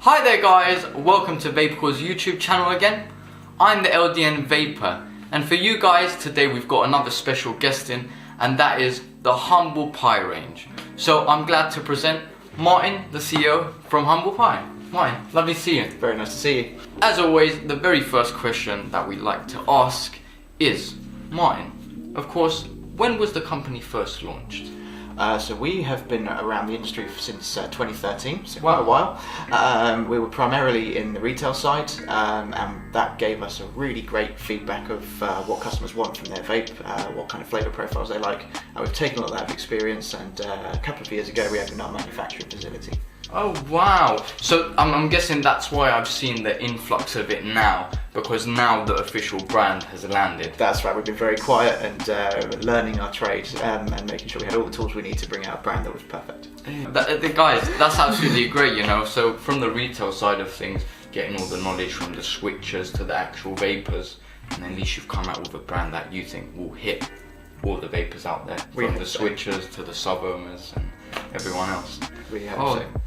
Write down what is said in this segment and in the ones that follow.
Hi there guys, welcome to Vapourcore's YouTube channel again. I'm the LDN Vapor, and for you guys today we've got another special guest in, and that is the Humble Pie range. So I'm glad to present Martin, the CEO from Humble Pie. Martin, lovely to see you. Very nice to see you. As always, the very first question that we like to ask is, Martin, of course, when was the company first launched? So we have been around the industry since 2013, so quite a while. We were primarily in the retail side, and that gave us a really great feedback of what customers want from their vape, what kind of flavour profiles they like. We've taken a lot of that experience, and a couple of years ago we opened our manufacturing facility. Oh wow! So I'm guessing that's why I've seen the influx of it now, because now the official brand has landed. That's right, we've been very quiet and learning our trade and making sure we had all the tools we need to bring out a brand that was perfect. Guys, that's absolutely great, you know. So from the retail side of things, getting all the knowledge from the switchers to the actual vapors, and at least you've come out with a brand that you think will hit all the vapors out there, from the switchers to the sub owners and everyone else.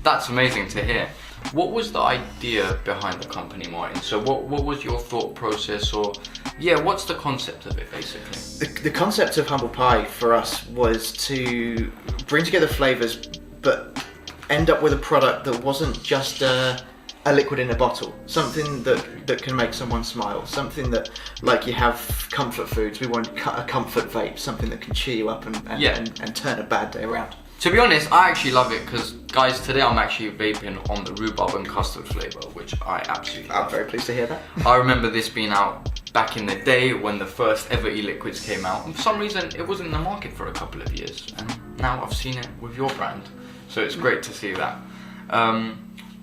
That's amazing to hear. What was the idea behind the company, Martin? So what was your thought process, or what's the concept of it basically? The concept of Humble Pie for us was to bring together flavours but end up with a product that wasn't just a liquid in a bottle, something that can make someone smile, something that, like you have comfort foods, we want a comfort vape, something that can cheer you up and turn a bad day around. To be honest, I actually love it because, guys, today I'm actually vaping on the rhubarb and custard flavour, which I absolutely love. I'm very pleased to hear that. I remember this being out back in the day when the first ever e-liquids came out, and for some reason it wasn't in the market for a couple of years, and now I've seen it with your brand, so it's great to see that.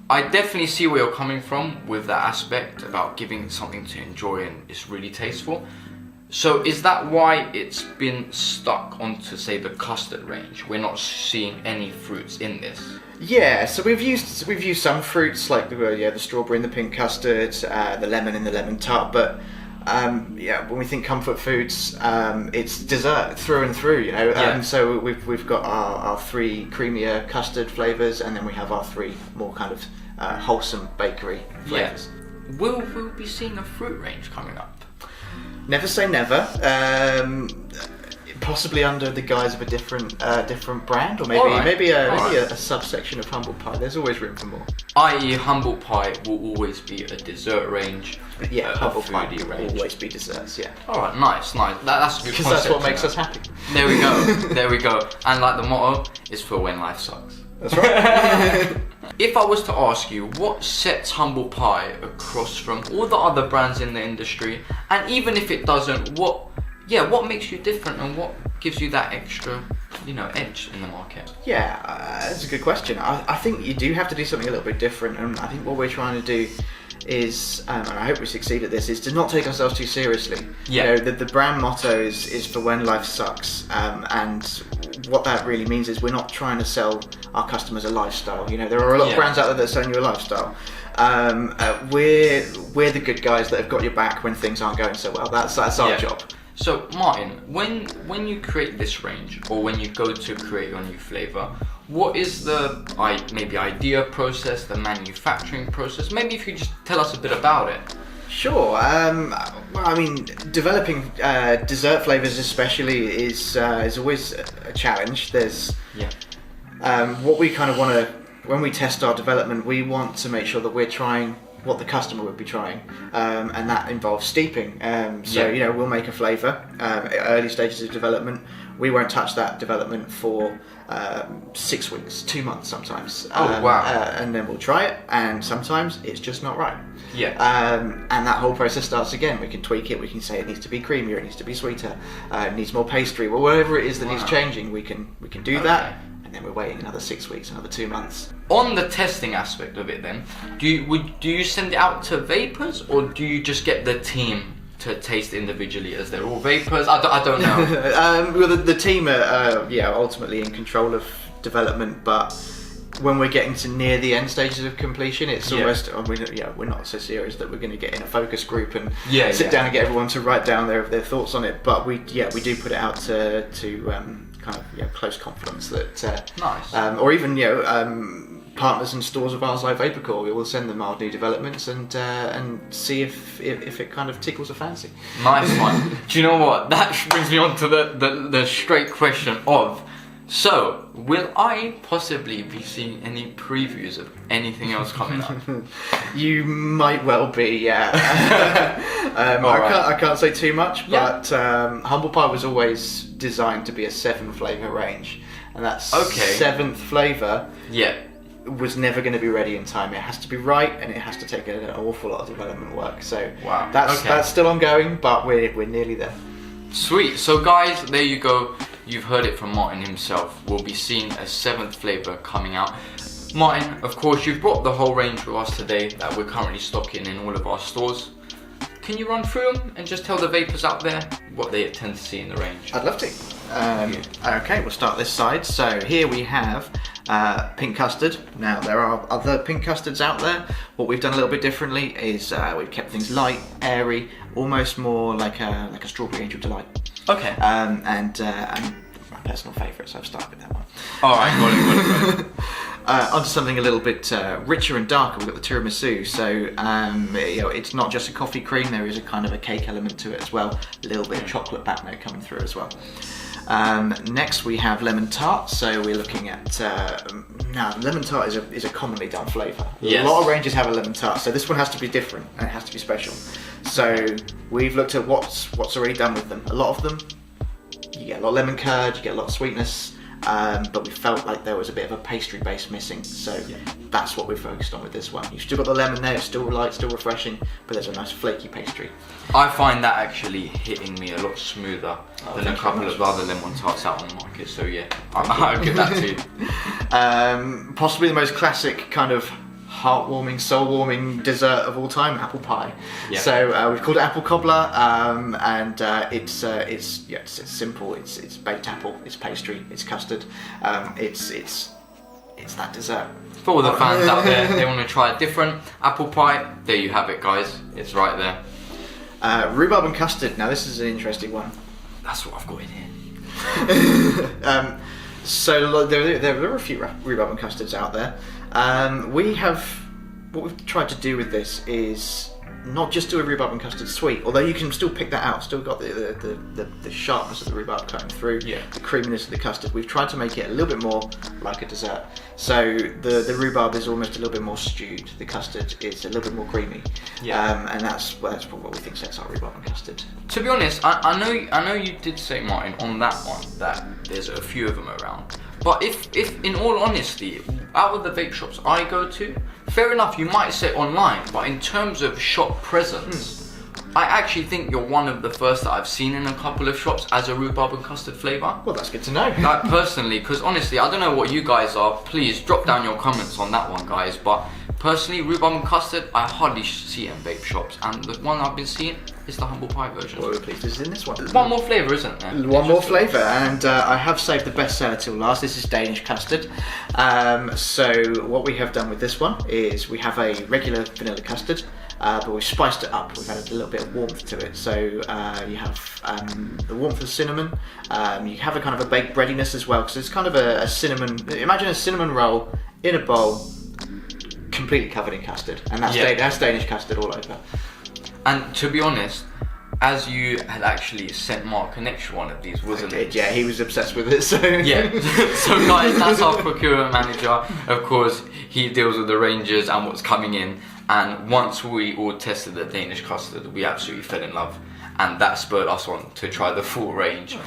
I definitely see where you're coming from with that aspect about giving something to enjoy and it's really tasteful. So is that why it's been stuck onto, say, the custard range? We're not seeing any fruits in this. Yeah, so we've used some fruits like the strawberry and the pink custard, the lemon in the lemon tart, but when we think comfort foods, it's dessert through and through, you know. So we've got our three creamier custard flavours, and then we have our three more kind of wholesome bakery flavours. Yeah. Will we be seeing a fruit range coming up? Never say never. Possibly under the guise of a different brand, or maybe a subsection of Humble Pie. There's always room for more. I.e., Humble Pie will always be a dessert range. Humble Pie will range. always be desserts. Yeah. All right, nice. That's a good concept. Because that's what makes us happy. There we go. And like the motto is for when life sucks. That's right. If I was to ask you what sets Humble Pie across from all the other brands in the industry, and even if it doesn't, what makes you different and what gives you that extra, edge in the market? Yeah, that's a good question. I think you do have to do something a little bit different, and I think what we're trying to do is, and I hope we succeed at this, is to not take ourselves too seriously. Yeah. You know, the brand motto is for when life sucks, and what that really means is we're not trying to sell our customers a lifestyle. You know, there are a lot of brands out there that are selling you a lifestyle. We're the good guys that have got your back when things aren't going so well. That's our job. So Martin, when you create this range, or when you go to create your new flavour, what is the idea process, the manufacturing process? Maybe if you could just tell us a bit about it. Sure. Developing dessert flavours especially is always a challenge. There's what we kind of want to, when we test our development, we want to make sure that we're trying what the customer would be trying, and that involves steeping. We'll make a flavour, early stages of development. We won't touch that development for 6 weeks, 2 months sometimes. And then we'll try it, and sometimes it's just not right. And that whole process starts again. We can tweak it. We can say it needs to be creamier, it needs to be sweeter, it needs more pastry. Well, whatever it is that needs changing, we can do that. And then we're waiting another 6 weeks, another 2 months. On the testing aspect of it, then, do you send it out to vapors, or do you just get the team to taste individually as they're all vapors? I don't know. Well, the team are ultimately in control of development, but when we're getting to near the end stages of completion, it's almost we're not so serious that we're going to get in a focus group and sit down and get everyone to write down their thoughts on it. But we do put it out to kind of close confidence that nice. Or even partners and stores of ours like Vapourcore. We will send them our new developments and see if it kind of tickles a fancy. Nice one. Do you know what? That brings me on to the straight question of, so will I possibly be seeing any previews of anything else coming up? You might well be, yeah. I can't say too much, but Humble Pie was always designed to be a 7-flavour range, and that 7th flavour was never going to be ready in time. It has to be right, and it has to take an awful lot of development work. So that's still ongoing, but we're nearly there. Sweet. So guys, there you go. You've heard it from Martin himself. We'll be seeing a 7th flavour coming out. Martin, of course, you've brought the whole range with us today that we're currently stocking in all of our stores. Can you run through them and just tell the vapors out there what they tend to see in the range? I'd love to. Okay, we'll start this side. So here we have pink custard. Now there are other pink custards out there. What we've done a little bit differently is we've kept things light, airy, almost more like a strawberry angel delight. Okay. And my personal favourite, so I've started with that one. Alright, got it. Onto something a little bit richer and darker. We've got the tiramisu. So it's not just a coffee cream. There is a kind of a cake element to it as well. A little bit of chocolate back note coming through as well. Next we have lemon tart. So we're looking at now lemon tart is a commonly done flavour. Yes. A lot of ranges have a lemon tart, so this one has to be different and it has to be special. So we've looked at what's already done with them. A lot of them, you get a lot of lemon curd, you get a lot of sweetness. But we felt like there was a bit of a pastry base missing, so that's what we're focused on with this one. You've still got the lemon there, it's still light, still refreshing, but there's a nice flaky pastry. I find that actually hitting me a lot smoother than a couple of other lemon tarts out on the market, so yeah, I'll give that to you. Possibly the most classic kind of heartwarming, soul-warming dessert of all time, apple pie. Yeah. So we've called it apple cobbler, and it's simple. It's baked apple, it's pastry, it's custard. It's that dessert. For all the fans out there, they want to try a different apple pie. There you have it, guys. It's right there. Rhubarb and custard. Now this is an interesting one. That's what I've got in here. So there are a few rhubarb and custards out there. What we've tried to do with this is not just do a rhubarb and custard sweet, although you can still pick that out. Still got the sharpness of the rhubarb cutting through, the creaminess of the custard. We've tried to make it a little bit more like a dessert. So the rhubarb is almost a little bit more stewed. The custard is a little bit more creamy. And that's probably what we think sets our rhubarb and custard. To be honest, I know you did say, Martin, on that one that there's a few of them around. But if in all honesty, out of the vape shops I go to, fair enough, you might say online, but in terms of shop presence, I actually think you're one of the first that I've seen in a couple of shops as a rhubarb and custard flavour. Well, that's good to know. Like personally, because honestly, I don't know what you guys are. Please drop down your comments on that one, guys. But personally, rhubarb and custard, I hardly see it in vape shops, and the one I've been seeing is the humble pie version. Well, we're pleased this is in this one. One more flavour, isn't there? One more flavour, and I have saved the best seller till last. This is Danish custard. So what we have done with this one is we have a regular vanilla custard, but we've spiced it up. We've added a little bit of warmth to it. So you have the warmth of cinnamon. You have a kind of a baked breadiness as well, because it's kind of a cinnamon. Imagine a cinnamon roll in a bowl, completely covered in custard, and that's Danish custard all over. And to be honest, as you had actually sent Mark an extra one of these, wasn't it? Yeah, he was obsessed with it. So yeah. So guys, that's our procurement manager. Of course, he deals with the ranges and what's coming in. And once we all tested the Danish custard, we absolutely fell in love. And that spurred us on to try the full range,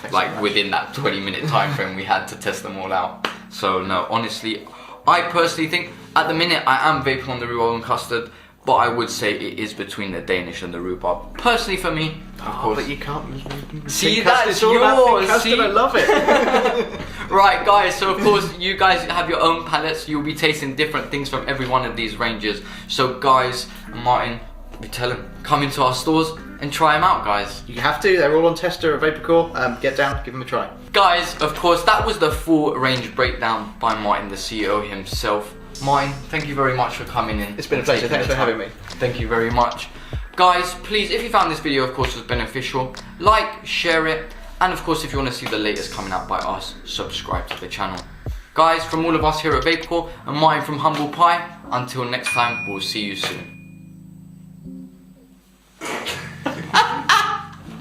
within that 20-minute time frame we had to test them all out. So no, honestly, I personally think at the minute I am vaping on the rhubarb and custard, but I would say it is between the Danish and the rhubarb. Personally for me, of course. But you can't. See, that's yours. See? I love it. Right, guys, so of course you guys have your own palettes. You'll be tasting different things from every one of these ranges. So guys, Martin, we tell them, come into our stores and try them out, guys. You have to. They're all on tester at Vapourcore. Get down, give them a try. Guys, of course, that was the full range breakdown by Martin, the CEO himself. Martin, thank you very much for coming in. It's been a pleasure. Thanks for having me. Thank you very much. Guys, please, if you found this video, of course, was beneficial, like, share it, and of course, if you want to see the latest coming out by us, subscribe to the channel. Guys, from all of us here at Vapourcore and Martin from Humble Pie, until next time, we'll see you soon.